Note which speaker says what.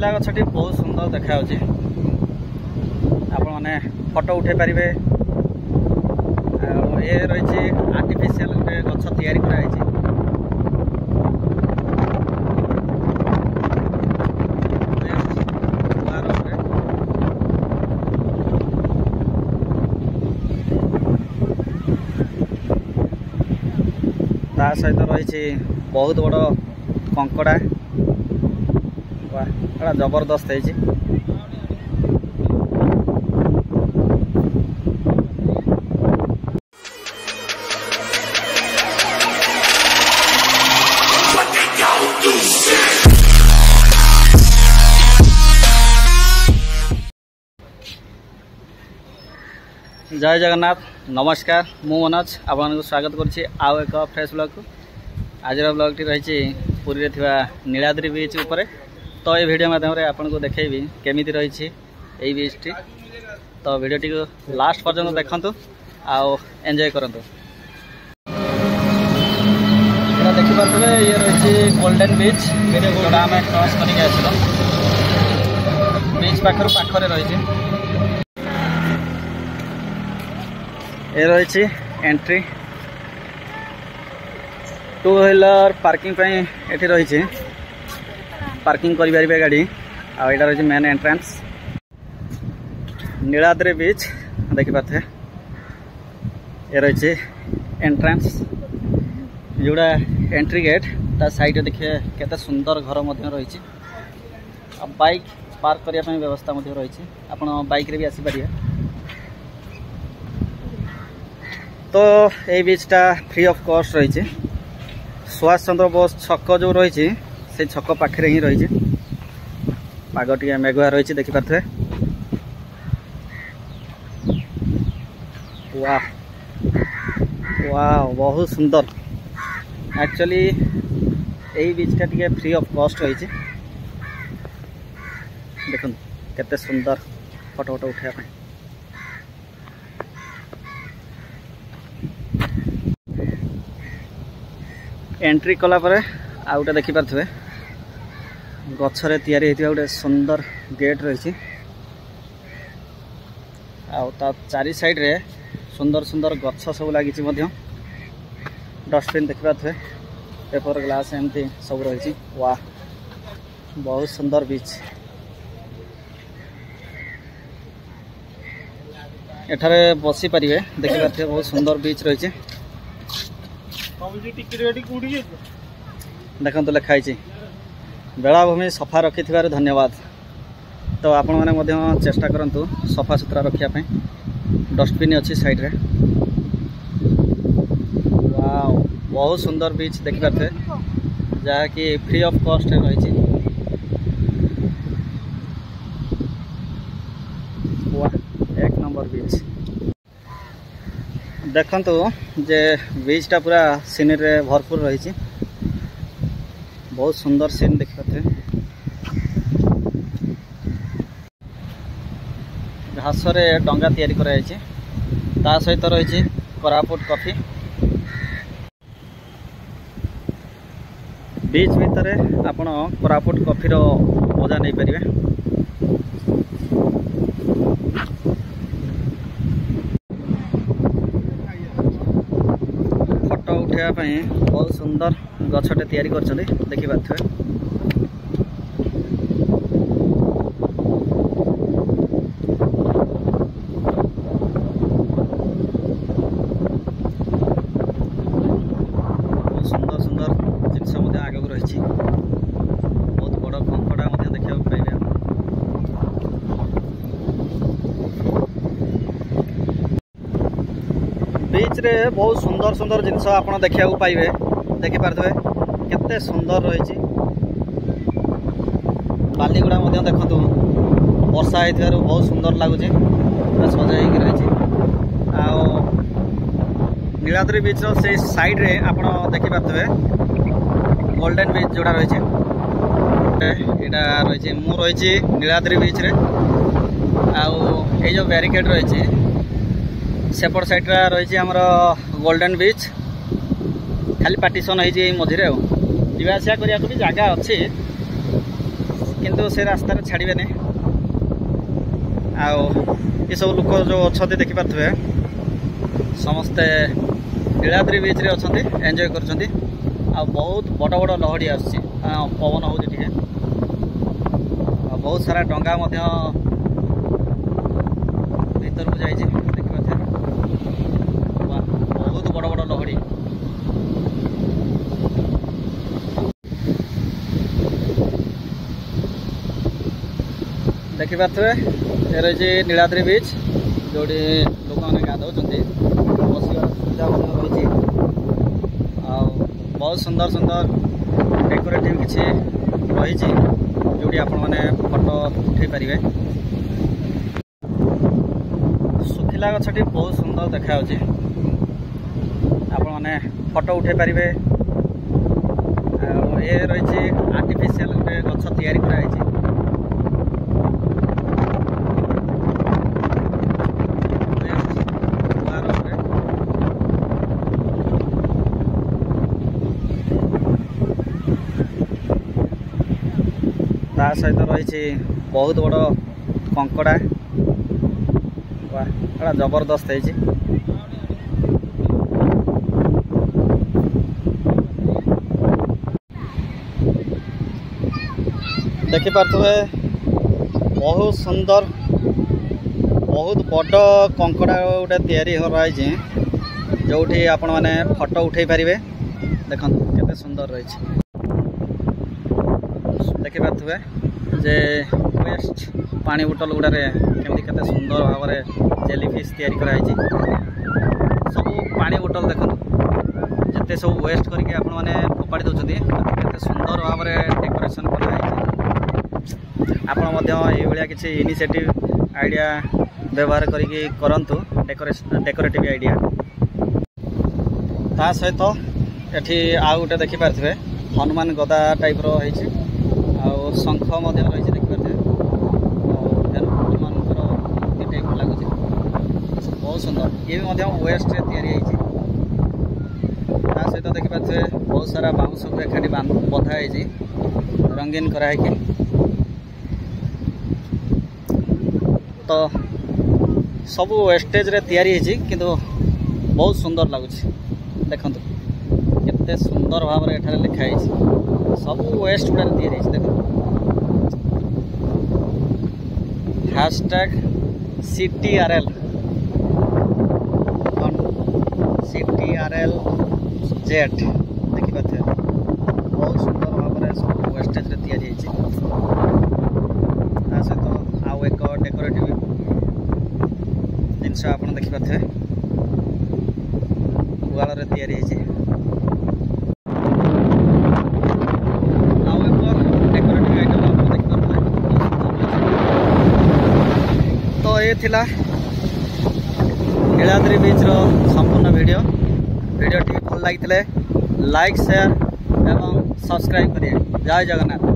Speaker 1: चिल्ला गछटी बहुत सुंदर देखा आपण मैंने फोटो उठे पारे। ये रही आर्टिफिशियल गोटे गछ तैयारी कराई। ता सहित रही बहुत बड़ कंकड़ा। वाह जबरदस्त है। जय जगन्नाथ नमस्कार मु मनोज आपन स्वागत करुच्ची आउ एक फ्रेश ब्लॉग को। आज ब्लॉग टी रही पुरी नीलाद्री बीच उपरे। तो ये वीडियो माध्यम आपन को देखेबी केमिति रही यही बीच टी। तो वीडियो टी को लास्ट पर्यंत देखंतु आउ एंजॉय करंतु। देखि पाथबे ये रही गोल्डन बीच जोड़ा आम क्रॉस करके आसलो। बीच पाखर पाखरे रही ये रही एंट्री। टू व्हीलर पार्किंग एठी रही पार्किंग करि पारिबे गाड़ी। आ एटा रही मेन एंट्रेंस नीलाद्री बीच देखि पाथे। ये रही एंट्रेंस जोड़ा एंट्री गेट ता साइड देखिए केते सुंदर घर मध्य रही। अब बाइक पार्क करने व्यवस्था मध्य रही। आपण बाइक रे भी आसी पारिबे। तो ये बीचटा फ्री ऑफ कॉस्ट रही। सुभाष चंद्र बोस छक जो रही से छक पाखे ही रही। पाग टे मेघुआ रही देखि पारे। वाह वाह बहुत सुंदर। एक्चुअली यही बीचटा टे फ्री ऑफ कॉस्ट रही। देखो केते सुंदर फोटो फोटो उठाया। एंट्री कला परे आ गोटे देखि पारे गछरे तैयारी होइतिबा गोटे सुंदर गेट रही। आ चारि साइड रे सुंदर सुंदर गछ सब लगी। डस्टबिन देखि पारे पेपर ग्लास एमती सब रही। वाह बहुत सुंदर बीच। एठारे बसी पारिबे देखि पारे बहुत सुंदर बीच रही। देखो लिखाई बेलाभूमि सफा रखि धन्यवाद। तो आपण मैंने चेष्टा करंतु सफा सुतरा रखापी। डस्टबिन अच्छी साइड रे। वाओ बहुत सुंदर बीच देखि पारे जहाँकि फ्री ऑफ कॉस्ट रही। वाह एक नंबर बीच। देखंतु जे बीचटा पूरा सीनरी रे भरपूर रही। बहुत सुंदर सीन देखि पारे। घास रे डंगा तैयारी कराई। ता सहित रही कोरापुट कॉफी। बीच भितर आपण कोरापुट कॉफी रो मजा नहीं पारिबे। फोटो उठाई बहुत सुंदर गछटे तैयारी करछले देखि पाथे। सुंदर सुंदर जिनस आगे रही। बहुत बड़ कंकड़ा देखा पाइबे। बीच रे बहुत सुंदर सुंदर जिनस आपन देखा पाइबे देखि पारे केते सुंदर रही। बालीगुड़ा देखु वर्षा हो बहुत सुंदर लगुच सजा रही। नीलाद्री बीच से साइड रे आपण देखि पारे गोल्डन बीच जोड़ा रही। यहाँ रही मु रही नीलाद्री बीच रे। जो बैरिकेड रही सेपट साइड रही आमर गोल्डन बीच। खाली पार्टीशन हो मझे जावासा करने भी जगह अच्छी किंतु से रास्तार छाड़बेनि ये सब लोक जो अच्छा देखिपे समस्ते नीलाद्री बीच रे अच्छा एंजॉय कर बहुत बड़ बड़ लहड़ी आसुची पवन हो बहुत सारा डंगा भीतर को जाइए देखिए बहुत बड़ बड़ लहड़ी देखिपे ये रही नीलाद्री बीच जो लोक मैंने गाधौं बसार सुविधा रही बहुत सुंदर सुंदर डेकोरेटिव किसी रही जोटी आपण मैंने फोटो उठे पारे सुखिला गछटी बहुत सुंदर देखा आपण मैंने फोटो उठे पारे ये रही आर्टिफिशियल गोटे गछ तैयारी कराई ता सहित रही बहुत बड़ कंकड़ा वाह जबरदस्त है देखिपे बहुत सुंदर बहुत बड़ कंकड़ा गोटे तैयारी हो रहा है जो आपण मैंने फोटो उठे पारे देखो केते सुंदर रही देखिपे जे वेस्ट पानी बोतल गुड़े केमती केते सुंदर भाव में जेलीफिश तैयारी कराई सब पानी बोतल देखो जिते सब वेस्ट करके आपण मैंने फोपाड़ी दौरान केते सुंदर भाव में डेकोरेशन कर किसी इनिशिएटिव आइडिया व्यवहार करके करंतु डेकोरेटिव आइडिया ता सहित एठी आ गोटे देखिपारे हनुमान गदा टाइप रही शंख रही देखिपारे हनुमान टाइप लगुच बहुत सुंदर ये वेस्ट तैयारी सहित देखिपारे बहुत सारा बाउंस को एकाठी बंधाई रंगीन कराई तो सब वेस्टेज रे तैयारी किंतु बहुत सुंदर लगुच देखो केते सुंदर भाव में एठारे लिखाई सब वेस्ट गुड़ा तैयारी देखो हैशटैग CTRL जेट देखिपे बहुत सुंदर भाव में सब वेस्टेज रे तैयारी सहित आउ एक डेकोरेटिव जिनस आप देखिपे गुआल रे तैयारी तो ये थिला नीलाद्री बीच रो संपूर्ण वीडियोटी भल लगी लाइक शेयर एवं सब्सक्राइब करिए। जय जगन्नाथ।